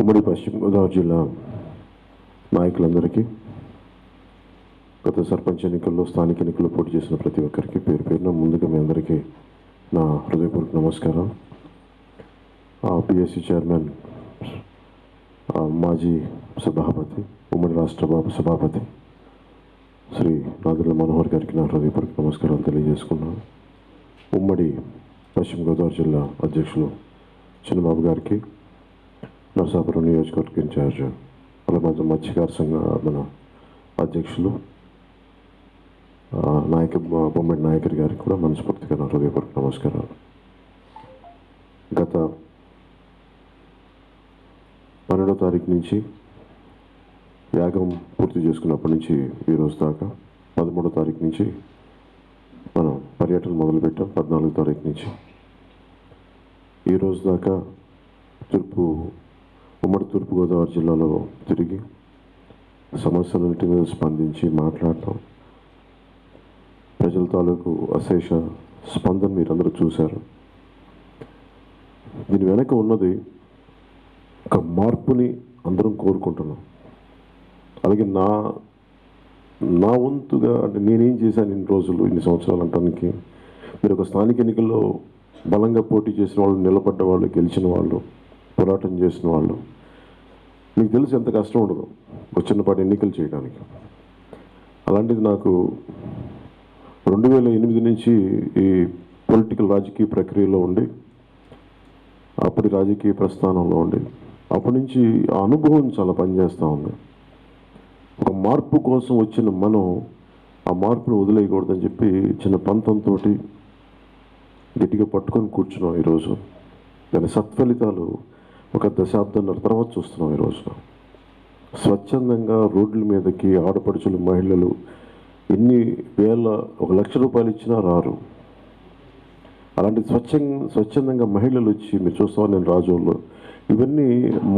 ఉమ్మడి పశ్చిమ గోదావరి జిల్లా నాయకులందరికీ, గత సర్పంచ్ ఎన్నికల్లో స్థానిక ఎన్నికల్లో పోటీ చేసిన ప్రతి ఒక్కరికి పేరు పేరున ముందుగా మీ అందరికీ నా హృదయపూర్వక నమస్కారం. పిఎస్సి చైర్మన్, మాజీ సభాపతి, ఉమ్మడి రాష్ట్ర సభాపతి శ్రీ నాదెండ్ల మనోహర్ గారికి నా హృదయపూర్వక నమస్కారాలు తెలియజేసుకున్నాను. ఉమ్మడి పశ్చిమ గోదావరి జిల్లా అధ్యక్షులు చిన్నబాబు గారికి, నరసాపురం నియోజకవర్గ ఇన్ఛార్జ్ అలమంచ మత్స్యకార సంఘ మన అధ్యక్షులు బొమ్మడి నాయకర్ గారికి కూడా మనస్ఫూర్తిగా నా హృదయపూర్వక నమస్కారాలు. గత 12వ తారీఖు నుంచి యాగం పూర్తి చేసుకున్నప్పటి నుంచి ఈరోజు దాకా 13వ తారీఖు నుంచి మనం పర్యటన మొదలుపెట్టాం. 14వ తారీఖు నుంచి ఈరోజు దాకా ఉమ్మడి తూర్పుగోదావరి జిల్లాలో తిరిగి సమస్యలన్నిటి మీద స్పందించి మాట్లాడటం, ప్రజల తాలూకు అశేష స్పందన మీరందరూ చూశారు. దీని వెనక ఉన్నది ఒక మార్పుని అందరం కోరుకుంటున్నాం. అలాగే నా వంతుగా అంటే నేనేం చేశాను ఇన్ని రోజులు, ఇన్ని సంవత్సరాలు అంటానికి, మీరు ఒక స్థానిక ఎన్నికల్లో బలంగా పోటీ చేసిన వాళ్ళు, నిలబడ్డ వాళ్ళు, గెలిచిన వాళ్ళు, పోరాటం చేసిన వాళ్ళు, మీకు తెలిసి ఎంత కష్టం ఉండదు ఒక చిన్నపాటి ఎన్నికలు చేయడానికి. అలాంటిది నాకు 2008 నుంచి ఈ పొలిటికల్ రాజకీయ ప్రక్రియలో ఉండి, అప్పటి రాజకీయ ప్రస్థానంలో ఉండి, అప్పటి నుంచి ఆ అనుభవం చాలా పనిచేస్తూ ఉంది. ఒక మార్పు కోసం వచ్చిన మనం ఆ మార్పును వదిలేయకూడదని చెప్పి చిన్న పంతంతో గట్టిగా పట్టుకొని కూర్చున్నాం. ఈరోజు దాని సత్ఫలితాలు ఒక దశాబ్దాన్నర తర్వాత చూస్తున్నాం. ఈరోజు స్వచ్ఛందంగా రోడ్ల మీదకి ఆడపడుచులు, మహిళలు ఎన్ని వేల, 1 లక్ష రూపాయలు ఇచ్చినా రారు. అలాంటి స్వచ్ఛందంగా మహిళలు వచ్చి మీరు చూస్తామని నేను రాజోళ్ళు ఇవన్నీ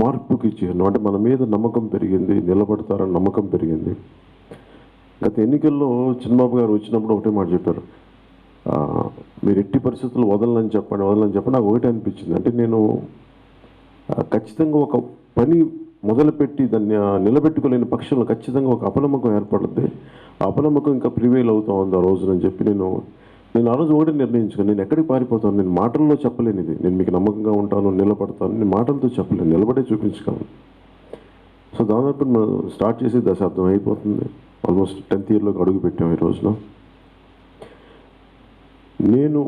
మార్పుకి ఇచ్చాను. అంటే మన మీద నమ్మకం పెరిగింది, నిలబడతారని నమ్మకం పెరిగింది. గత ఎన్నికల్లో చిన్నబాబు గారు వచ్చినప్పుడు ఒకటే మాట చెప్పారు, మీరు ఎట్టి పరిస్థితులు వదలని చెప్పండి. నాకు ఒకటే అనిపించింది, అంటే నేను ఖచ్చితంగా ఒక పని మొదలుపెట్టి దాన్ని నిలబెట్టుకోలేని పక్షంలో ఖచ్చితంగా ఒక అపనమ్మకం ఏర్పడుద్ది. ఆ అపనమ్మకం ఇంకా ప్రివేల్ అవుతా ఉంది ఆ రోజునని చెప్పి నేను ఆ రోజు ఒకటి నిర్ణయించుకుని, నేను ఎక్కడికి పారిపోతాను, నేను మాటల్లో చెప్పలేను ఇది, నేను మీకు నమ్మకంగా ఉంటాను, నిలబడతాను, నేను మాటలతో చెప్పలేను, నిలబడే చూపించగలను. సో దాదాపు మనం స్టార్ట్ చేసి దశాబ్దం అయిపోతుంది. ఆల్మోస్ట్ 10th ఇయర్లోకి అడుగు పెట్టాం. ఈ రోజున నేను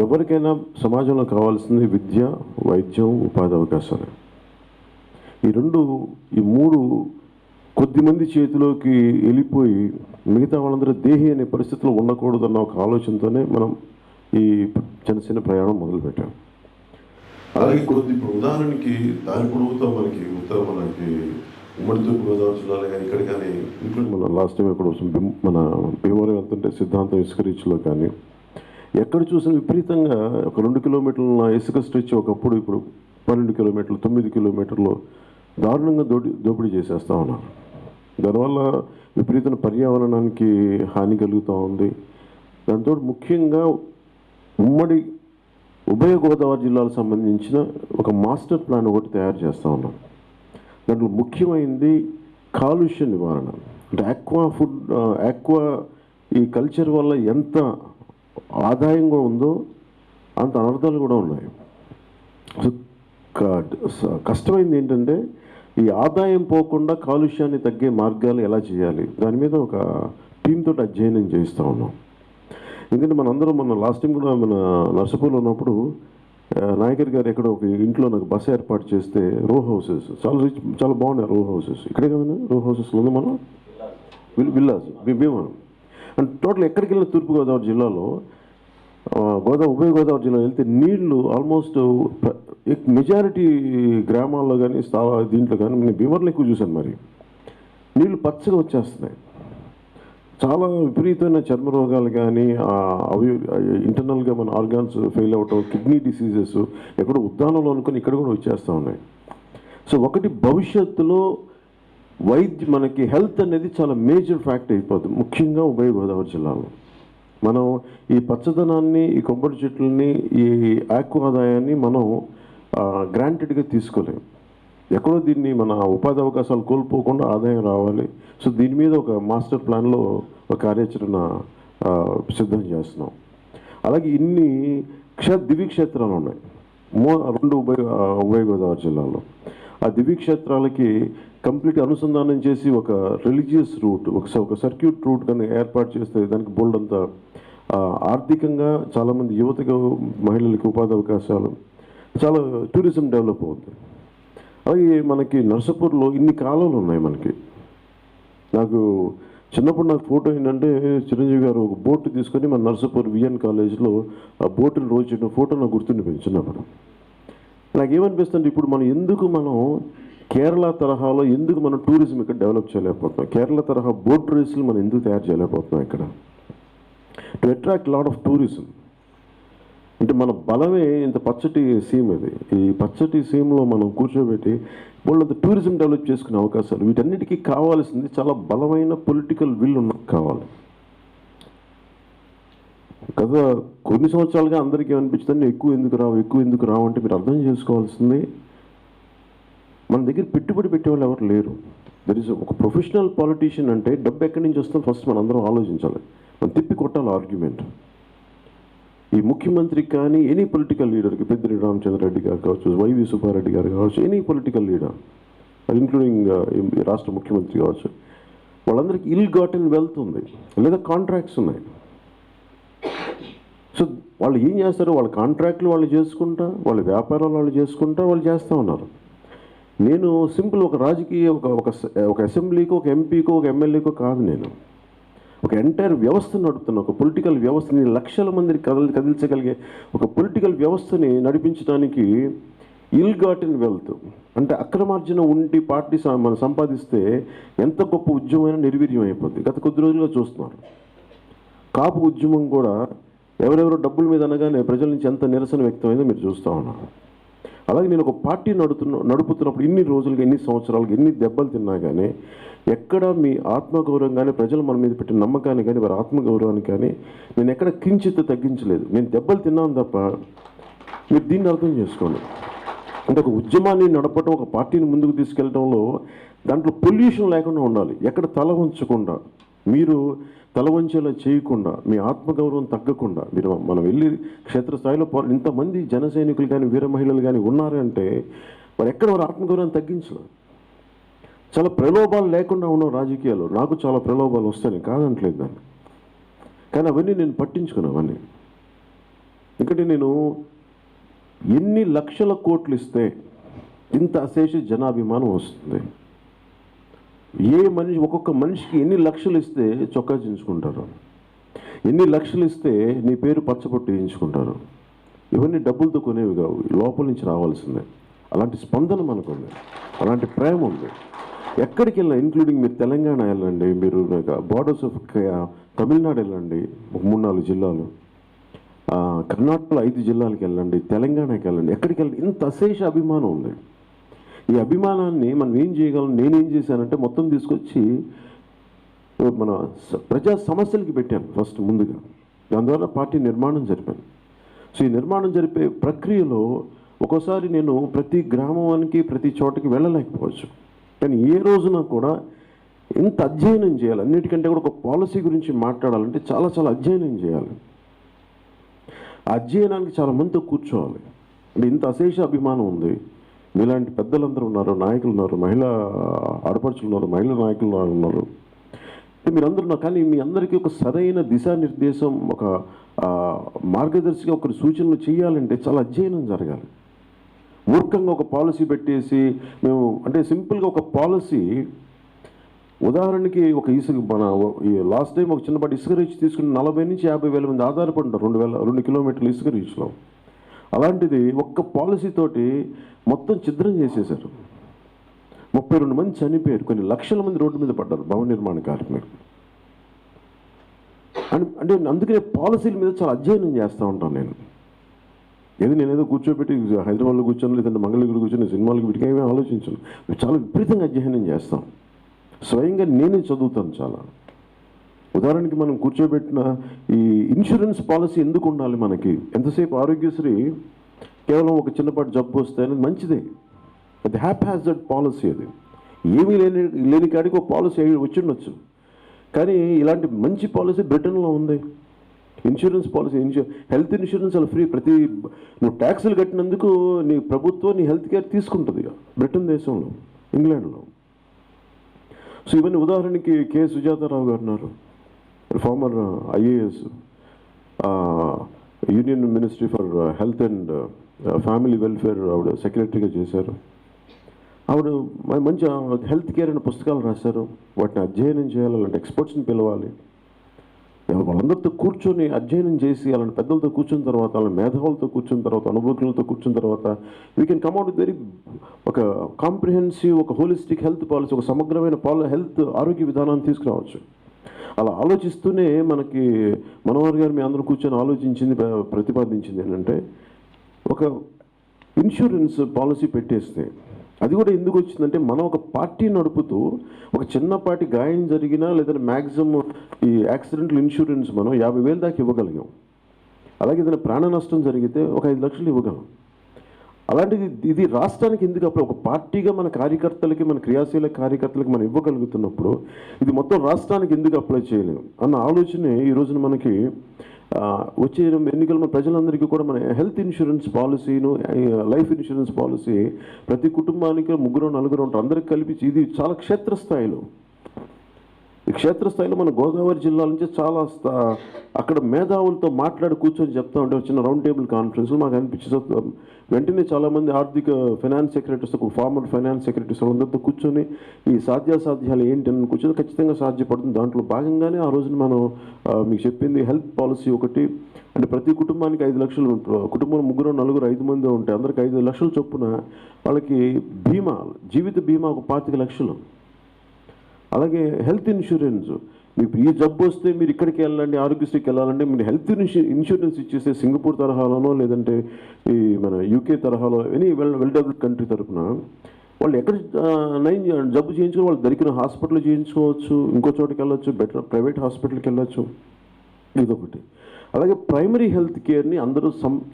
ఎవరికైనా సమాజంలో కావాల్సింది విద్య, వైద్యం, ఉపాధి అవకాశాలు. ఈ మూడు కొద్దిమంది చేతిలోకి వెళ్ళిపోయి మిగతా వాళ్ళందరూ దేహి అనే పరిస్థితిలో ఉండకూడదన్న ఒక ఆలోచనతోనే మనం ఈ చిన్న ప్రయాణం మొదలుపెట్టాం. అలాగే ఇప్పుడు ఉదాహరణకి దాని పొడవుతో మనకి ఉమ్మడి తూర్పుగోదావరి జిల్లాలో కానీ ఇక్కడ కానీ, ఇంక్లూడ్ మన లాస్ట్ టైం ఎక్కడ మన భీమవరం వెళ్తుంటే సిద్ధాంతం ఇసుక రీచ్లో కానీ ఎక్కడ చూసిన విపరీతంగా ఒక 2 కిలోమీటర్ల ఇసుక స్ట్రెచ్ ఒకప్పుడు ఇప్పుడు 12 కిలోమీటర్లు, 9 కిలోమీటర్లు దారుణంగా దోపిడీ చేసేస్తూ ఉన్నారు. దానివల్ల విపరీతమైన పర్యావరణానికి హాని కలుగుతూ ఉంది. దాంతో ముఖ్యంగా ఉభయ గోదావరి జిల్లాలకు సంబంధించిన ఒక మాస్టర్ ప్లాన్ ఒకటి తయారు చేస్తూ ఉన్నాం. దాంట్లో ముఖ్యమైనది కాలుష్య నివారణ. అంటే ఆక్వా ఈ కల్చర్ వల్ల ఎంత ఆదాయంగా ఉందో అంత అనర్థాలు కూడా ఉన్నాయి. కష్టమైంది ఏంటంటే ఈ ఆదాయం పోకుండా కాలుష్యాన్ని తగ్గే మార్గాలు ఎలా చేయాలి, దాని మీద ఒక టీంతో అధ్యయనం చేస్తూ ఉన్నాం. ఎందుకంటే మన లాస్ట్ టైం కూడా మన నర్సపూర్లో ఉన్నప్పుడు నాయకర్ గారు ఎక్కడ ఒక ఇంట్లో నాకు బస్సు ఏర్పాటు చేస్తే రో హౌసెస్ చాలా బాగున్నాయి. రో హౌసెస్ ఇక్కడే కదండి, రో హౌసెస్లో ఉంది మనం విల్లాస్ భీమవరం. అండ్ టోటల్ ఎక్కడికి వెళ్ళిన తూర్పుగోదావరి జిల్లాలో ఉభయ గోదావరి జిల్లా వెళ్తే నీళ్లు ఆల్మోస్ట్ మెజారిటీ గ్రామాల్లో కానీ దీంట్లో కానీ నేను భీమవరంలో ఎక్కువ చూశాను. మరి నీళ్లు పచ్చగా వచ్చేస్తున్నాయి. చాలా విపరీతమైన చర్మ రోగాలు కానీ, అవి ఇంటర్నల్గా మన ఆర్గాన్స్ ఫెయిల్ అవ్వటం, కిడ్నీ డిసీజెస్ ఎక్కడో ఉద్దానంలో అనుకుని ఇక్కడ కూడా వచ్చేస్తూ ఉన్నాయి. సో ఒకటి భవిష్యత్తులో మనకి హెల్త్ అనేది చాలా మేజర్ ఫ్యాక్ట్ అయిపోతుంది, ముఖ్యంగా ఉభయ గోదావరి జిల్లాలో. మనం ఈ పచ్చదనాన్ని, ఈ కొబ్బరి చెట్లని, ఈ ఆక్వా ఆదాయాన్ని మనం గ్రాంటెడ్గా తీసుకోలేము. ఎక్కడో దీన్ని మన ఉపాధి అవకాశాలు కోల్పోకుండా ఆదాయం రావాలి. సో దీని మీద ఒక మాస్టర్ ప్లాన్లో ఒక కార్యాచరణ సిద్ధం చేస్తున్నాం. అలాగే ఇన్ని దివ్యక్షేత్రాలు ఉన్నాయి 2 ఉభయ గోదావరి జిల్లాలో. ఆ దివ్యక్షేత్రాలకి కంప్లీట్ అనుసంధానం చేసి ఒక రిలీజియస్ రూట్, ఒక సర్క్యూట్ రూట్ కానీ ఏర్పాటు చేస్తే దానికి బోల్డ్ అంత ఆర్థికంగా చాలామంది యువతకు మహిళలకి ఉపాధి అవకాశాలు, చాలా టూరిజం డెవలప్ అవుతుంది. అలాగే మనకి నర్సాపూర్లో ఇన్ని కాలువలు ఉన్నాయి మనకి. నాకు చిన్నప్పుడు నాకు ఫోటో ఏంటంటే చిరంజీవి గారు ఒక బోటు తీసుకొని మన నర్సాపూర్ విఎన్ కాలేజ్లో ఆ బోటులు రోజు చేయడం ఫోటో నాకు గుర్తుండిపోయింది చిన్నప్పుడు. నాకేమనిపిస్తుంది, ఇప్పుడు మనం కేరళ తరహాలో ఎందుకు మనం టూరిజం ఇక్కడ డెవలప్ చేయలేకపోతున్నాం? కేరళ తరహా బోట్ రేసులు మనం ఎందుకు తయారు చేయలేకపోతున్నాం ఇక్కడ? To attract lot of tourism. అంటే మన బలమే ఇంత పచ్చటి సీమ్ ఇది. ఈ పచ్చటి సీమ్లో మనం కూర్చోబెట్టి వాళ్ళంత టూరిజం డెవలప్ చేసుకునే అవకాశాలు, వీటన్నిటికీ కావాల్సింది చాలా బలమైన పొలిటికల్ విల్ కావాలి. గత కొన్ని సంవత్సరాలుగా అందరికీ ఏమనిపించింది, ఎక్కువ ఎందుకు రావు అంటే మీరు అర్థం చేసుకోవాల్సింది, మన దగ్గర పెట్టుబడి పెట్టేవాళ్ళు ఎవరు లేరు. దర్ ఇస్ ఒక ప్రొఫెషనల్ పాలిటీషియన్ అంటే డబ్బు ఎక్కడి నుంచి వస్తుందో ఫస్ట్ మనం అందరం ఆలోచించాలి. మనం తిప్పి కొట్టాలి ఆర్గ్యుమెంట్. ఈ ముఖ్యమంత్రికి కానీ ఎనీ పొలిటికల్ లీడర్కి, పెద్దిరెడ్డి రామచంద్రరెడ్డి గారు కావచ్చు, వైవి సుబ్బారెడ్డి గారు కావచ్చు, ఎనీ పొలిటికల్ లీడర్ ఇంక్లూడింగ్ రాష్ట్ర ముఖ్యమంత్రి కావచ్చు, వాళ్ళందరికీ ఇల్ గాటెన్ వెల్త్ ఉంది, లేదా కాంట్రాక్ట్స్ ఉన్నాయి. సో వాళ్ళు ఏం చేస్తారు, వాళ్ళ కాంట్రాక్ట్లు వాళ్ళు చేసుకుంటా, వాళ్ళ వ్యాపారాలు వాళ్ళు చేసుకుంటా వాళ్ళు చేస్తూ ఉన్నారు. నేను సింపుల్ ఒక రాజకీయ ఒక అసెంబ్లీకో, ఒక ఎంపీకో, ఒక ఎమ్మెల్యేకో కాదు, నేను ఒక ఎంటైర్ వ్యవస్థను నడుపుతున్నా. ఒక పొలిటికల్ వ్యవస్థని లక్షల మందిని కదిలించగలిగే ఒక పొలిటికల్ వ్యవస్థని నడిపించడానికి ఇల్ గాటెన్ వెల్త్ అంటే అక్రమార్జన ఉండి పార్టీ మనం సంపాదిస్తే ఎంత గొప్ప ఉద్యమమైనా నిర్వీర్యం అయిపోద్ది. గత కొద్ది రోజులుగా చూస్తున్నారు. కాపు ఉద్యమం కూడా ఎవరెవరో డబ్బుల మీద అనగానే ప్రజల నుంచి ఎంత నిరసన వ్యక్తమైందో మీరు చూస్తూ ఉన్నారు. అలాగే నేను ఒక పార్టీ నడుపుతున్నప్పుడు ఇన్ని రోజులుగా, ఎన్ని సంవత్సరాలుగా, ఎన్ని దెబ్బలు తిన్నా కానీ ఎక్కడ మీ ఆత్మగౌరవం కానీ, ప్రజలు మన మీద పెట్టిన నమ్మకాన్ని కానీ, వారి ఆత్మగౌరవాన్ని కానీ నేను ఎక్కడ కించిత్ తగ్గించలేదు. నేను దెబ్బలు తిన్నాను తప్ప. మీరు దీన్ని అర్థం చేసుకోండి. అంటే ఒక ఉద్యమాన్ని నడపడం, ఒక పార్టీని ముందుకు తీసుకెళ్ళడంలో దాంట్లో పొల్యూషన్ లేకుండా ఉండాలి. ఎక్కడ తల వంచకుండా, మీరు తల వంచేలా చేయకుండా, మీ ఆత్మగౌరవం తగ్గకుండా మనం వెళ్ళి క్షేత్రస్థాయిలో ఇంతమంది జన సైనికులు కానీ, వీర మహిళలు కానీ ఉన్నారంటే వారు ఎక్కడ వారి ఆత్మగౌరవం తగ్గించలేదు. చాలా ప్రలోభాలు లేకుండా ఉన్న రాజకీయాలు. నాకు చాలా ప్రలోభాలు వస్తాయి, కాదంటలేదు దాన్ని. కానీ అవన్నీ నేను పట్టించుకున్నాను. అవన్నీ ఎందుకంటే నేను ఎన్ని లక్షల కోట్లు ఇస్తే ఇంత అశేష జనాభిమానం వస్తుంది? ఒక్కొక్క మనిషికి ఎన్ని లక్షలు ఇస్తే చొక్కా చించుకుంటారు? ఎన్ని లక్షలు ఇస్తే నీ పేరు పచ్చబొట్టు వేయించుకుంటారు? ఇవన్నీ డబ్బులతో కొనేవి కావు, లోపల నుంచి రావాల్సిందే. అలాంటి స్పందన మనకు ఉంది, అలాంటి ప్రేమ ఉంది. ఎక్కడికి వెళ్ళినా, ఇంక్లూడింగ్ మీరు తెలంగాణ వెళ్ళండి, మీరు బార్డర్స్ ఆఫ్ తమిళనాడు వెళ్ళండి, 3-4 జిల్లాలు, కర్ణాటకలో 5 జిల్లాలకు వెళ్ళండి, తెలంగాణకి వెళ్ళండి, ఎక్కడికి వెళ్ళండి ఇంత అశేష అభిమానం ఉంది. ఈ అభిమానాన్ని మనం ఏం చేయగలం? నేనేం చేశానంటే మొత్తం తీసుకొచ్చి మన ప్రజా సమస్యలకి పెట్టాను ఫస్ట్ ముందుగా. దాని ద్వారా పార్టీ నిర్మాణం జరిపాను. సో ఈ నిర్మాణం జరిపే ప్రక్రియలో ఒక్కోసారి నేను ప్రతి గ్రామానికి, ప్రతి చోటకి వెళ్ళలేకపోవచ్చు. కానీ ఏ రోజున కూడా ఇంత అధ్యయనం చేయాలి. అన్నిటికంటే కూడా ఒక పాలసీ గురించి మాట్లాడాలంటే చాలా చాలా అధ్యయనం చేయాలి. ఆ అధ్యయనానికి చాలా మందితో కూర్చోవాలి. అంటే ఇంత అశేష అభిమానం ఉంది. మీలాంటి పెద్దలందరూ ఉన్నారు, నాయకులు ఉన్నారు, మహిళా ఆడపడుచులు ఉన్నారు, మహిళా నాయకులు ఉన్నారు. అంటే మీరందరూ ఉన్నారు. కానీ మీ అందరికీ ఒక సరైన దిశానిర్దేశం, ఒక మార్గదర్శిగా ఒకరి సూచనలు చేయాలంటే చాలా అధ్యయనం జరగాలి. మూర్ఖంగా ఒక పాలసీ పెట్టేసి మేము అంటే సింపుల్గా ఒక పాలసీ, ఉదాహరణకి ఒక లాస్ట్ టైం ఒక చిన్నపాటి ఇసుక రీచ్ తీసుకుని 40 నుంచి 50 వేల మంది ఆధారపడి ఉంటారు 2 కిలోమీటర్ల ఇసుక రీచ్లో. అలాంటిది ఒక్క పాలసీ తోటి మొత్తం ఛిద్రం చేసేశారు. 32 మంది చనిపోయారు, కొన్ని లక్షల మంది రోడ్డు మీద పడ్డారు భవన నిర్మాణ కార్మికులు. అంటే అందుకనే పాలసీల మీద చాలా అధ్యయనం చేస్తూ ఉంటాను నేను. నేనేదో కూర్చోబెట్టి హైదరాబాద్లో కూర్చొని, లేదంటే మంగళగిరి కూర్చొని సినిమాలకు వీటికి ఏమీ ఆలోచించను. చాలా విపరీతంగా అధ్యయనం చేస్తాం. స్వయంగా నేనే చదువుతాను చాలా. ఉదాహరణకి మనం కూర్చోబెట్టిన ఈ ఇన్సూరెన్స్ పాలసీ ఎందుకు ఉండాలి మనకి? ఎంతసేపు ఆరోగ్యశ్రీ కేవలం ఒక చిన్నపాటి జబ్బు వస్తే అనేది మంచిదే. అది హ్యాప్హాజర్డ్ పాలసీ. అది ఏమీ లేని కాడికి ఒక పాలసీ వచ్చిండొచ్చు, కానీ ఇలాంటి మంచి పాలసీ బ్రిటన్లో ఉంది. ఇన్సూరెన్స్ పాలసీ, హెల్త్ ఇన్సూరెన్స్ అలా ఫ్రీ. నువ్వు ట్యాక్సులు కట్టినందుకు నీ ప్రభుత్వం నీ హెల్త్ కేర్ తీసుకుంటుంది బ్రిటన్ దేశంలో, ఇంగ్లాండ్లో. సో ఇవన్నీ ఉదాహరణకి కె సుజాతారావు గారు ఉన్నారు, farmer IAS, union ministry for health and family welfare ఆవిడ సెక్రటరీగా చేశారు. ఆవిడ మంచి హెల్త్ కేర్ అనే పుస్తకాలు రాశారు. వాటిని అధ్యయనం చేయాలి, అలాంటి ఎక్స్పర్ట్స్ని పిలవాలి, వాళ్ళందరితో కూర్చొని అధ్యయనం చేసి, అలాంటి పెద్దలతో కూర్చున్న తర్వాత, అలాంటి మేధావులతో కూర్చున్న తర్వాత, అనుభవజ్ఞులతో కూర్చున్న తర్వాత వీ కెన్ కమ్అట్ విత్ వెరీ ఒక కాంప్రిహెన్సివ్, ఒక హోలిస్టిక్ హెల్త్ పాలసీ, ఒక సమగ్రమైన హెల్త్ ఆరోగ్య విధానాన్ని తీసుకురావచ్చు. అలా ఆలోచిస్తూనే మనకి మనోహర్ గారు మీ అందరూ కూర్చొని ఆలోచించింది, ప్రతిపాదించింది ఏంటంటే ఒక ఇన్సూరెన్స్ పాలసీ పెట్టేస్తే. అది కూడా ఎందుకు వచ్చిందంటే, మనం ఒక పార్టీ నడుపుతూ ఒక చిన్నపాటి గాయం జరిగినా లేదంటే మ్యాక్సిమం ఈ యాక్సిడెంటల్ ఇన్సూరెన్స్ మనం 50,000 దాకా ఇవ్వగలిగాం. అలాగే ఏదైనా ప్రాణ నష్టం జరిగితే ఒక 5 లక్షలు ఇవ్వగలం. అలాంటిది ఇది రాష్ట్రానికి ఎందుకు అప్పుడు ఒక పార్టీగా మన కార్యకర్తలకి, మన క్రియాశీల కార్యకర్తలకి మనం ఇవ్వగలుగుతున్నప్పుడు ఇది మొత్తం రాష్ట్రానికి ఎందుకు అప్లై చేయలేము అన్న ఆలోచనే ఈ రోజున మనకి వచ్చే ఎన్నికల ప్రజలందరికీ కూడా మన హెల్త్ ఇన్సూరెన్స్ పాలసీను, లైఫ్ ఇన్సూరెన్స్ పాలసీ ప్రతి కుటుంబానికి 3-4 ఉంటారు, అందరికి కలిపి ఇది చాలా క్షేత్రస్థాయిలో. ఈ క్షేత్రస్థాయిలో మన గోదావరి జిల్లా నుంచి చాలా అక్కడ మేధావులతో మాట్లాడి కూర్చొని చెప్తా ఉంటే వచ్చిన రౌండ్ టేబుల్ కాన్ఫరెన్స్లో మాకు అనిపించింది. వెంటనే చాలామంది ఆర్థిక finance secretaries, former finance secretaries అందరితో కూర్చొని ఈ సాధ్యాసాధ్యాలు ఏంటి అని కూర్చొని ఖచ్చితంగా సాధ్యపడుతుంది. దాంట్లో భాగంగానే ఆ రోజున మనం మీకు చెప్పింది హెల్త్ పాలసీ ఒకటి. అంటే ప్రతి కుటుంబానికి 5 లక్షలు, కుటుంబంలో 3-4-5 మంది ఉంటే అందరికి 5 లక్షల చొప్పున వాళ్ళకి బీమా, జీవిత బీమా ఒక 25 లక్షలు. అలాగే హెల్త్ ఇన్సూరెన్స్, మీకు ఈ జబ్బు వస్తే మీరు ఇక్కడికి వెళ్ళండి, ఆరోగ్యశ్రీకి వెళ్ళాలంటే మీరు హెల్త్ ఇన్సూరెన్స్ ఇచ్చేస్తే సింగపూర్ తరహాలోనో లేదంటే ఈ మన యూకే తరహాలో ఎనీ వెల్ డెవలప్డ్ కంట్రీ తరఫున వాళ్ళు ఎక్కడ జబ్బు చేయించుకుని వాళ్ళు దొరికిన హాస్పిటల్ చేయించుకోవచ్చు, ఇంకో చోటుకి వెళ్ళొచ్చు, బెటర్ ప్రైవేట్ హాస్పిటల్కి వెళ్ళొచ్చు. ఇదొకటి. అలాగే ప్రైమరీ హెల్త్ కేర్ని అందరూ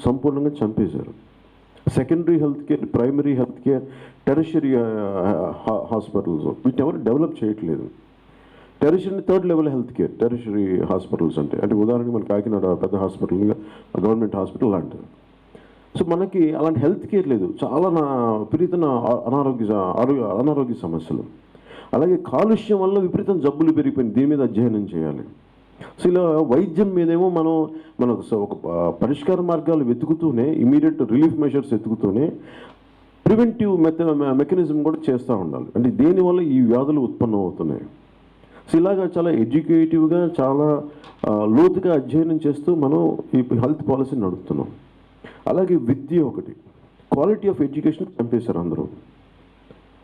సంపూర్ణంగా చంపేశారు. Secondary health care, primary health care, tertiary hospitals వీటిని ఎవరు డెవలప్ చేయట్లేదు. Tertiary, third level health care, tertiary hospitals అంటే ఉదాహరణకి మన కాకినాడ పెద్ద హాస్పిటల్, గవర్నమెంట్ హాస్పిటల్ లాంటిది. సో మనకి అలాంటి హెల్త్ కేర్ లేదు. చాలా విపరీతమైన అనారోగ్య సమస్యలు. అలాగే కాలుష్యం వల్ల విపరీతం జబ్బులు పెరిగిపోయింది. దీని మీద అధ్యయనం చేయాలి. సో ఇలా వైద్యం మీదేమో మనకు ఒక పరిష్కార మార్గాలు వెతుకుతూనే, ఇమీడియట్ రిలీఫ్ మెషర్స్ వెతుకుతూనే ప్రివెంటివ్ మెకానిజం కూడా చేస్తూ ఉండాలి. అంటే దీనివల్ల ఈ వ్యాధులు ఉత్పన్నం అవుతున్నాయి. సో ఇలాగా చాలా ఎడ్యుకేటివ్గా, చాలా లోతుగా అధ్యయనం చేస్తూ మనం ఈ హెల్త్ పాలసీని నడుపుతున్నాం. అలాగే విద్య ఒకటి, క్వాలిటీ ఆఫ్ ఎడ్యుకేషన్ చంపేశారు అందరూ.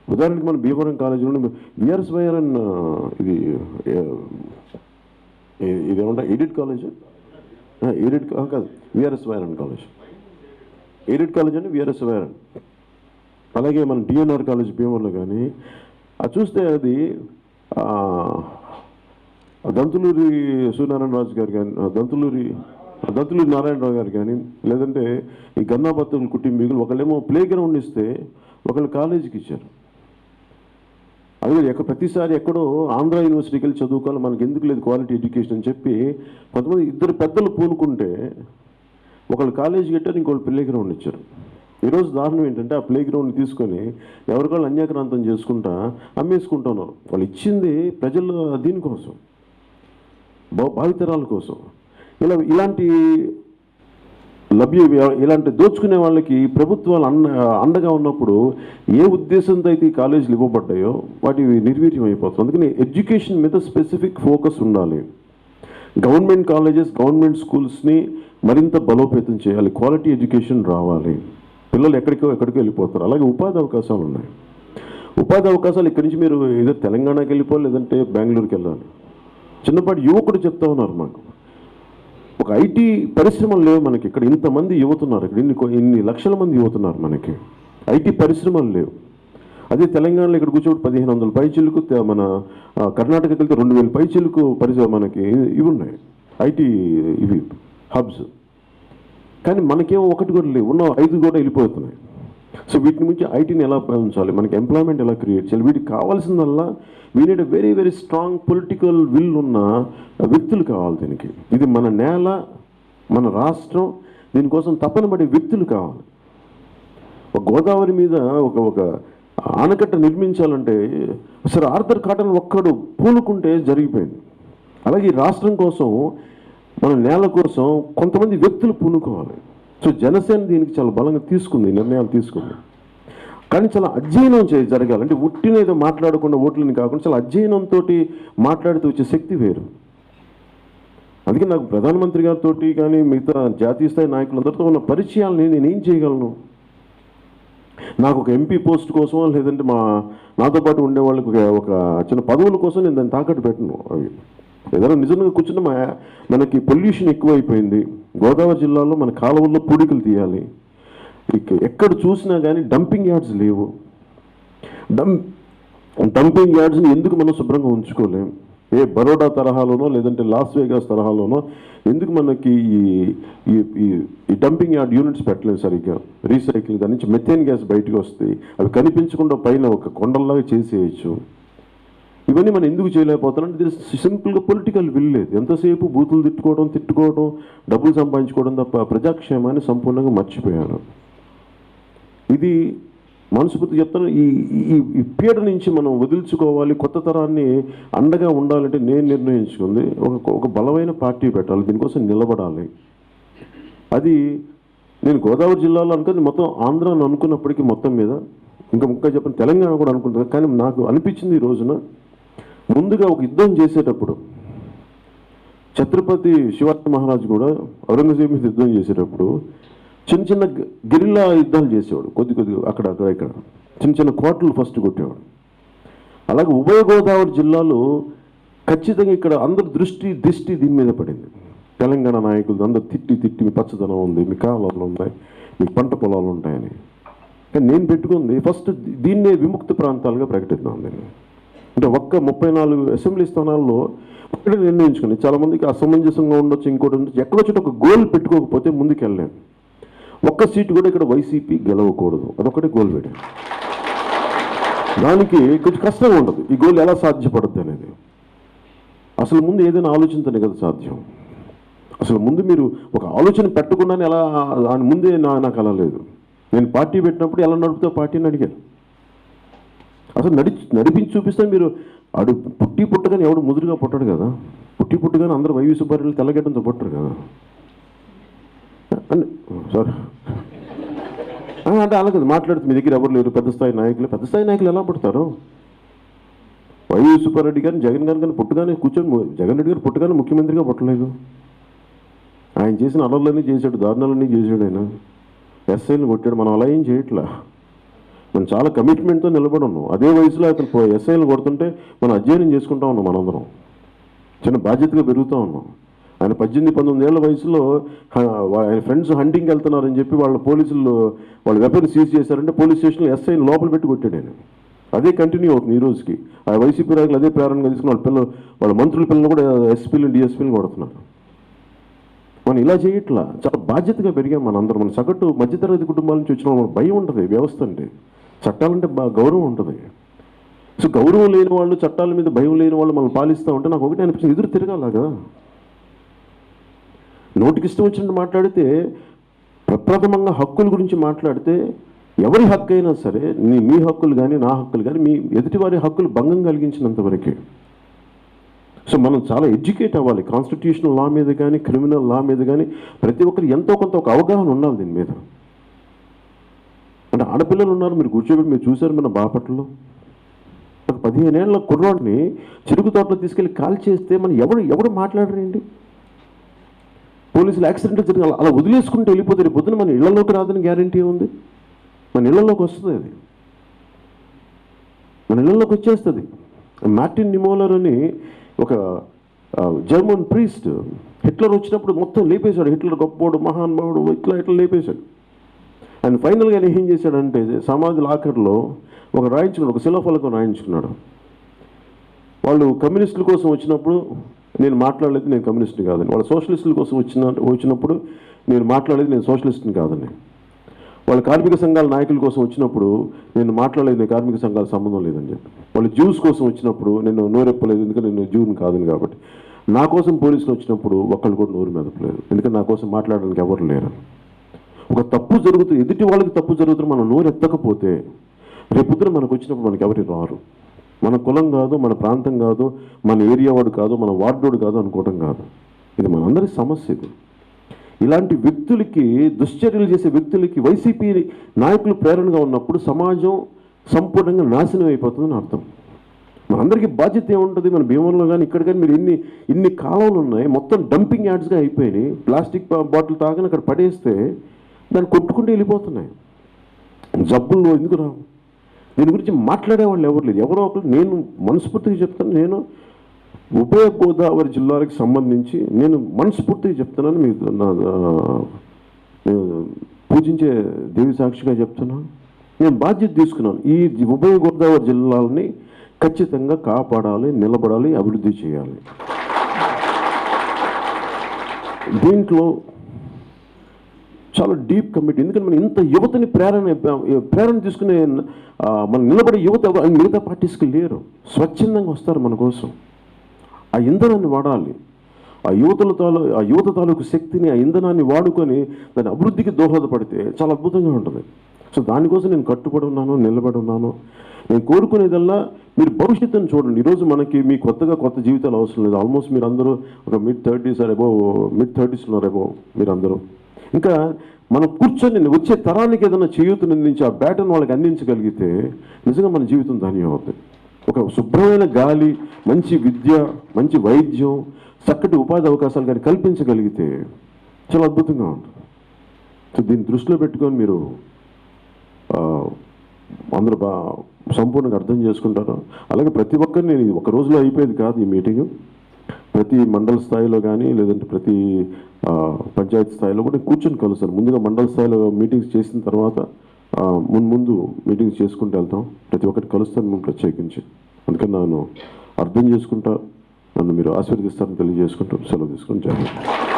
ఉదాహరణకి మన భీమవరం కాలేజీలో విఆర్ఎస్వైఆర్ అండ్ ఇదేమంటా ఎయిడెడ్ కాలేజ్, ఎయిడెడ్ కాదు విఆర్ఎస్వైఆర్ అండ్ కాలేజ్, ఎయిడెడ్ కాలేజ్ అని విఆర్ఎస్వైఆర్. అలాగే మన డిఎన్ఆర్ కాలేజ్ భీమవరంలో కానీ అది చూస్తే అది దంతులూరి సూర్యనారాయణ రాజు గారు కానీ, దంతులూరి నారాయణరావు గారు కానీ, లేదంటే ఈ గన్నాపత్తుల కుటుంబీకులు ఒకళ్ళేమో ప్లే గ్రౌండ్ ఇస్తే ఒకళ్ళు కాలేజీకి ఇచ్చారు. అది ప్రతిసారి ఎక్కడో ఆంధ్ర యూనివర్సిటీకి వెళ్ళి చదువుకోవాలి, మనకి ఎందుకు లేదు క్వాలిటీ ఎడ్యుకేషన్ అని చెప్పి కొంతమంది ఇద్దరు పెద్దలు పూనుకుంటే ఒకళ్ళు కాలేజీ కట్టారు, ఇంకోళ్ళు ప్లే గ్రౌండ్ ఇచ్చారు. ఈరోజు దారుణం ఏంటంటే ఆ ప్లే గ్రౌండ్ తీసుకొని ఎవరికాళ్ళు అన్యాక్రాంతం చేసుకుంటా అమ్మేసుకుంటున్నారు. వాళ్ళు ఇచ్చింది ప్రజలు దీనికోసం, భావితరాల కోసం. ఇలాంటి దోచుకునే వాళ్ళకి ప్రభుత్వాలు అండగా ఉన్నప్పుడు ఏ ఉద్దేశంతో అయితే ఈ కాలేజీలు ఇవ్వబడ్డాయో వాటి నిర్వీర్యం అయిపోతుంది. అందుకని ఎడ్యుకేషన్ మీద స్పెసిఫిక్ ఫోకస్ ఉండాలి. గవర్నమెంట్ కాలేజెస్, గవర్నమెంట్ స్కూల్స్ని మరింత బలోపేతం చేయాలి, క్వాలిటీ ఎడ్యుకేషన్ రావాలి. పిల్లలు ఎక్కడికో వెళ్ళిపోతారు. అలాగే ఉపాధి అవకాశాలు ఉన్నాయి. ఉపాధి అవకాశాలు ఇక్కడి నుంచి మీరు ఏదో తెలంగాణకి వెళ్ళిపోవాలి, లేదంటే బెంగళూరుకి వెళ్ళాలి. చిన్నపాటి యువకుడు చెప్తా ఉన్నారు మాకు, ఒక ఐటీ పరిశ్రమలు లేవు మనకి ఇక్కడ. ఇంతమంది యువతున్నారు ఇక్కడ, ఇన్ని లక్షల మంది యువతున్నారు మనకి. ఐటీ పరిశ్రమలు లేవు. అదే తెలంగాణలో ఇక్కడ కూర్చోబెట్టి 1500 పైచిలకు, మన కర్ణాటకకి వెళ్తే 2000 పైచిలకు మనకి ఇవి ఉన్నాయి ఐటీ హబ్స్. కానీ మనకేమో ఒకటి కూడా లేవు, ఉన్న 5 కూడా వెళ్ళిపోతున్నాయి. సో వీటి నుంచి ఐటీని ఎలా ఉంచాలి, మనకి ఎంప్లాయ్మెంట్ ఎలా క్రియేట్ చేయాలి, వీటికి కావాల్సిందల్లా we need very very strong political will ఉన్న వ్యక్తులు కావాలి దీనికి. ఇది మన నేల, మన రాష్ట్రం, దీనికోసం తపన పడే వ్యక్తులు కావాలి. ఒక గోదావరి మీద ఒక ఆనకట్ట నిర్మించాలంటే సరే ఆర్థర్ కాటన్ ఒక్కడు పూనుకుంటే జరిగిపోయింది. అలాగే ఈ రాష్ట్రం కోసం, మన నేల కోసం కొంతమంది వ్యక్తులు పూనుకోవాలి. సో జనసేన దీనికి చాలా బలంగా తీసుకుంది, నిర్ణయాలు తీసుకుంది. కానీ చాలా అధ్యయనం జరగాలి. అంటే ఉట్టిన ఏదో మాట్లాడకుండా ఓట్లని కాకుండా చాలా అధ్యయనంతో మాట్లాడుతూ వచ్చే శక్తి వేరు. అందుకే నాకు ప్రధానమంత్రి గారితో కానీ మిగతా జాతీయ స్థాయి నాయకులందరితో ఉన్న పరిచయాలని నేనేం చేయగలను? నాకు ఒక ఎంపీ పోస్ట్ కోసమో లేదంటే నాతో పాటు ఉండే వాళ్ళకి ఒక చిన్న పదవుల కోసం నేను దాన్ని తాకట్టు పెట్టను. అవి ఏదైనా నిజంగా కూర్చున్న మనకి పొల్యూషన్ ఎక్కువైపోయింది. గోదావరి జిల్లాలో మన కాలువల్లో పూడికలు తీయాలి. ఎక్కడ చూసినా కానీ డంపింగ్ యార్డ్స్ లేవు. డంపింగ్ యార్డ్స్ని ఎందుకు మనం శుభ్రంగా ఉంచుకోలేం? ఏ బరోడా తరహాలోనో లేదంటే లాస్ వేగాస్ తరహాలోనో ఎందుకు మనకి ఈ డంపింగ్ యార్డ్ యూనిట్స్ పెట్టలేము సరిగ్గా? రీసైక్లింగ్, దాని నుంచి మెథేన్ గ్యాస్ బయటకు వస్తాయి, అవి కనిపించకుండా పైన ఒక కొండల్లాగా చేసేయచ్చు. ఇవన్నీ మనం ఎందుకు చేయలేకపోతున్నాం? ఇది సింపుల్గా పొలిటికల్ విల్ లేదు. ఎంతసేపు బూతులు తిట్టుకోవడం, డబ్బులు సంపాదించుకోవడం తప్ప ప్రజాక్షేమాన్ని సంపూర్ణంగా మర్చిపోయాను. ఇది మనస్ఫూర్తి చెప్తాను. ఈ పీడ నుంచి మనం వదిలించుకోవాలి, కొత్త తరాన్ని అండగా ఉండాలంటే నేను నిర్ణయించుకుంది ఒక బలమైన పార్టీ పెట్టాలి, దీనికోసం నిలబడాలి. అది నేను గోదావరి జిల్లాలో అనుకుని మొత్తం ఆంధ్రాను అనుకున్నప్పటికీ మొత్తం మీద ఇంకా చెప్పిన తెలంగాణ కూడా అనుకుంటున్నాను. కానీ నాకు అనిపించింది ఈ రోజున ముందుగా ఒక యుద్ధం చేసేటప్పుడు ఛత్రపతి శివాజీ మహారాజు కూడా ఔరంగజేబు మీద యుద్ధం చేసేటప్పుడు చిన్న గెరిల్లా యుద్ధాలు చేసేవాడు. కొద్దిగా అక్కడ ఇక్కడ చిన్న కోటలు ఫస్ట్ కొట్టేవాడు. అలాగే ఉభయ గోదావరి జిల్లాలో ఖచ్చితంగా ఇక్కడ అందరు దృష్టి దీని మీద పడింది. తెలంగాణ నాయకులు అందరు తిట్టి మీ పచ్చదనం ఉంది, మీ కాలాలు ఉన్నాయి, మీకు పంట పొలాలు ఉంటాయని. కానీ నేను పెట్టుకుంది ఫస్ట్ దీన్నే విముక్త ప్రాంతాలుగా ప్రకటిద్దాం. నేను అంటే 34 అసెంబ్లీ స్థానాల్లో ఒకటి నిర్ణయించుకుని, చాలామందికి అసమంజసంగా ఉండొచ్చు, ఇంకోటి ఉండొచ్చు, ఎక్కడో చోట ఒక గోల్ పెట్టుకోకపోతే ముందుకు వెళ్ళలేము. ఒక్క సీటు కూడా ఇక్కడ వైసీపీ గెలవకూడదు, అదొకటి గోల్ పెట్టాను. దానికి కొంచెం కష్టంగా ఉండదు ఈ గోల్ ఎలా సాధ్యపడుద్ది అనేది. అసలు ముందు ఏదైనా ఆలోచించనే కదా సాధ్యం. అసలు ముందు మీరు ఒక ఆలోచన పెట్టకుండానే ఎలా దాని ముందే నాకు అలా లేదు. నేను పార్టీ పెట్టినప్పుడు ఎలా నడుపుతా పార్టీని అడిగాను. అసలు నడిపించి చూపిస్తే మీరు పుట్టగానే ఎవడు ముదురుగా పుట్టడు కదా. పుట్టగానే అందరూ వైవి సుబ్బారెడ్డి తెల్లగడ్డంతో పుట్టరు కదా. సారీ అంటే అలాగే మాట్లాడుతూ మీ దగ్గర ఎవరు లేరు పెద్ద స్థాయి నాయకులు ఎలా పుడతారు? వైవి సుబ్బారెడ్డి గారిని జగన్ గారు కానీ పుట్టగానే జగన్ రెడ్డి గారు పుట్టగానే ముఖ్యమంత్రిగా పుట్టలేదు. ఆయన చేసిన అలర్లన్నీ చేశాడు, దారుణాలన్నీ చేశాడు. ఆయన ఎస్ఐని కొట్టాడు. మనం అలా ఏం చేయట్లా. మనం చాలా కమిట్మెంట్తో నిలబడి ఉన్నాం. అదే వయసులో అతను ఎస్ఐలు కొడుతుంటే మనం అధ్యయనం చేసుకుంటా ఉన్నాం. మనందరం చిన్న బాధ్యతగా పెరుగుతూ ఉన్నాం. ఆయన 18-19 ఏళ్ల వయసులో ఆయన ఫ్రెండ్స్ హంటింగ్కి వెళ్తున్నారని చెప్పి వాళ్ళ వెపన్ సీజ్ చేశారంటే పోలీస్ స్టేషన్లో ఎస్ఐని లోపల పెట్టి కొట్టాడు ఆయన. అదే కంటిన్యూ అవుతుంది ఈ రోజుకి. ఆ వైసీపీ నాయకులు అదే ప్రేరణగా తీసుకుని వాళ్ళ మంత్రుల పిల్లలు కూడా ఎస్పీలు డిఎస్పీలు కొడుతున్నారు. మనం ఇలా చేయట్లా. చాలా బాధ్యతగా పెరిగాం మనందరం. మన సగటు మధ్యతరగతి కుటుంబాల నుంచి వచ్చిన మనకు భయం ఉంటుంది. వ్యవస్థ అంటే చట్టాలంటే గౌరవం ఉంటుంది. సో గౌరవం లేని వాళ్ళు, చట్టాల మీద భయం లేని వాళ్ళు మనం పాలిస్తూ ఉంటే నాకు ఒకటి అనిపిస్తుంది, ఎదురు తిరగాలాగా. నోటికి ఇష్టం వచ్చినట్టు మాట్లాడితే, ప్రప్రథమంగా హక్కుల గురించి మాట్లాడితే ఎవరి హక్కు అయినా సరే, మీ హక్కులు కానీ నా హక్కులు కానీ మీ ఎదుటివారి హక్కులు భంగం కలిగించినంత వరకే. సో మనం చాలా ఎడ్యుకేట్ అవ్వాలి. కాన్స్టిట్యూషనల్ లా మీద కానీ క్రిమినల్ లా మీద కానీ ప్రతి ఒక్కరు ఎంతో కొంత ఒక అవగాహన ఉండాలి దీని మీద. అంటే ఆడపిల్లలు ఉన్నారు, మీరు కూర్చోబెట్టి మీరు చూశారు మన బాపట్లలో ఒక 15 ఏళ్ల కుర్రాడిని చెరుకు తోటలో తీసుకెళ్ళి కాల్ చేస్తే మనం ఎవడు మాట్లాడరండి. పోలీసులు యాక్సిడెంట్ జరిగిన అలా వదిలేసుకుంటూ వెళ్ళిపోతే పొద్దున మన ఇళ్లలోకి రాదని గ్యారంటీ ఉంది. మన ఇళ్లలోకి వస్తుంది, అది మన ఇళ్లలోకి వచ్చేస్తుంది. మార్టిన్ నిమోలర్ అని ఒక జర్మన్ ప్రీస్ట్ హిట్లర్ వచ్చినప్పుడు మొత్తం లేపేశాడు. హిట్లర్ గొప్పోడు, మహానుభావుడు, ఇట్లా లేపేశాడు. ఆయన ఫైనల్గా ఆయన ఏం చేశాడంటే సమాధి లాకర్లో రాయించుకున్నాడు, ఒక శిలాఫలకం రాయించుకున్నాడు. వాళ్ళు కమ్యూనిస్టుల కోసం వచ్చినప్పుడు నేను మాట్లాడలేదు, నేను కమ్యూనిస్ట్ని కాదని. వాళ్ళ సోషలిస్టుల కోసం వచ్చినప్పుడు నేను మాట్లాడలేదు, నేను సోషలిస్ట్ని కాదని. వాళ్ళ కార్మిక సంఘాల నాయకుల కోసం వచ్చినప్పుడు నేను మాట్లాడలేదు, కార్మిక సంఘాల సంబంధం లేదని చెప్పి. వాళ్ళు జ్యూస్ కోసం వచ్చినప్పుడు నేను నోరెప్పలేదు, ఎందుకంటే నేను జ్యూని కాదని కాబట్టి. నా కోసం పోలీసులు వచ్చినప్పుడు ఒక్కళ్ళు కూడా నోరు మెదపలేదు, ఎందుకంటే నా కోసం మాట్లాడడానికి ఎవరు లేరు. ఒక తప్పు జరుగుతుంది, ఎదుటి వాళ్ళకి తప్పు జరుగుతుంది, మనం నోరు ఎత్తకపోతే రేపొద్దున మనకు వచ్చినప్పుడు మనకి ఎవరు రారు. మన కులం కాదు, మన ప్రాంతం కాదు, మన ఏరియా వాడు కాదు, మన వార్డోడు కాదు అనుకోవటం కాదు. ఇది మనందరి సమస్య. ఇది ఇలాంటి వ్యక్తులకి, దుశ్చర్యలు చేసే వ్యక్తులకి వైసీపీ నాయకులు ప్రేరణగా ఉన్నప్పుడు సమాజం సంపూర్ణంగా నాశనం అయిపోతుందని అర్థం. మనందరికీ బాధ్యత ఏముంటుంది? మన భీమంలో కానీ ఇక్కడ కానీ మీరు ఇన్ని కాలాలు ఉన్నాయి, మొత్తం డంపింగ్ యార్డ్స్గా అయిపోయినాయి. ప్లాస్టిక్ బాటిల్ తాగని అక్కడ పడేస్తే దాన్ని కొట్టుకుంటూ వెళ్ళిపోతున్నాయి. జబ్బులు ఎందుకు రావు? దీని గురించి మాట్లాడే వాళ్ళు ఎవరు లేదు. ఎవరో ఒకరు, నేను మనస్ఫూర్తిగా చెప్తాను, నేను ఉభయ గోదావరి జిల్లాలకు సంబంధించి నేను మనస్ఫూర్తిగా చెప్తున్నాను, మీకు నేను పూజించే దేవి సాక్షిగా చెప్తున్నాను. నేను బాధ్యత తీసుకున్నాను. ఈ ఉభయ గోదావరి జిల్లాలని ఖచ్చితంగా కాపాడాలి, నిలబడాలి, అభివృద్ధి చేయాలి. దీంట్లో చాలా డీప్ కమిటీ, ఎందుకంటే మనం ఇంత యువతని ప్రేరణ తీసుకునే మనం నిలబడే యువత మిగతా పార్టీస్కి లేరు. స్వచ్ఛందంగా వస్తారు మన కోసం. ఆ ఇంధనాన్ని వాడాలి. ఆ యువత తాలూకు శక్తిని, ఆ ఇంధనాన్ని వాడుకొని దాని అభివృద్ధికి దోహదపడితే చాలా అద్భుతంగా ఉంటుంది. సో దానికోసం నేను కట్టుబడి ఉన్నాను, నిలబడి ఉన్నాను. నేను కోరుకునేదల్లా మీరు భవిష్యత్తును చూడండి. ఈరోజు మనకి మీ కొత్త జీవితాలు అవసరం లేదు. ఆల్మోస్ట్ మీరు అందరూ ఒక మిడ్ 30s ఉన్నారు మీరందరూ. ఇంకా మనం కూర్చొని వచ్చే తరానికి ఏదైనా చేయూతను అందించి ఆ బ్యాటన్ వాళ్ళకి అందించగలిగితే నిజంగా మన జీవితం ధన్యం అవుతుంది. ఒక శుభ్రమైన గాలి, మంచి విద్య, మంచి వైద్యం, చక్కటి ఉపాధి అవకాశాలు కానీ కల్పించగలిగితే చాలా అద్భుతంగా ఉంటుంది. సో దీన్ని దృష్టిలో పెట్టుకొని మీరు అందరూ సంపూర్ణంగా అర్థం చేసుకుంటారు. అలాగే ప్రతి ఒక్కరిని, ఇది ఒక రోజులో అయిపోయేది కాదు ఈ మీటింగు. ప్రతి మండల స్థాయిలో కానీ లేదంటే ప్రతి పంచాయతీ స్థాయిలో కూడా కూర్చొని కలుస్తారు. ముందుగా మండల స్థాయిలో మీటింగ్స్ చేసిన తర్వాత ముందు మీటింగ్స్ చేసుకుంటూ వెళ్తాం. ప్రతి ఒక్కటి కలుస్తాను మేము ప్రత్యేకించి. అందుకని నన్ను అర్థం చేసుకుంటా, నన్ను మీరు ఆశీర్వదిస్తారని తెలియజేసుకుంటూ సెలవు తీసుకుని జాగ్రత్త.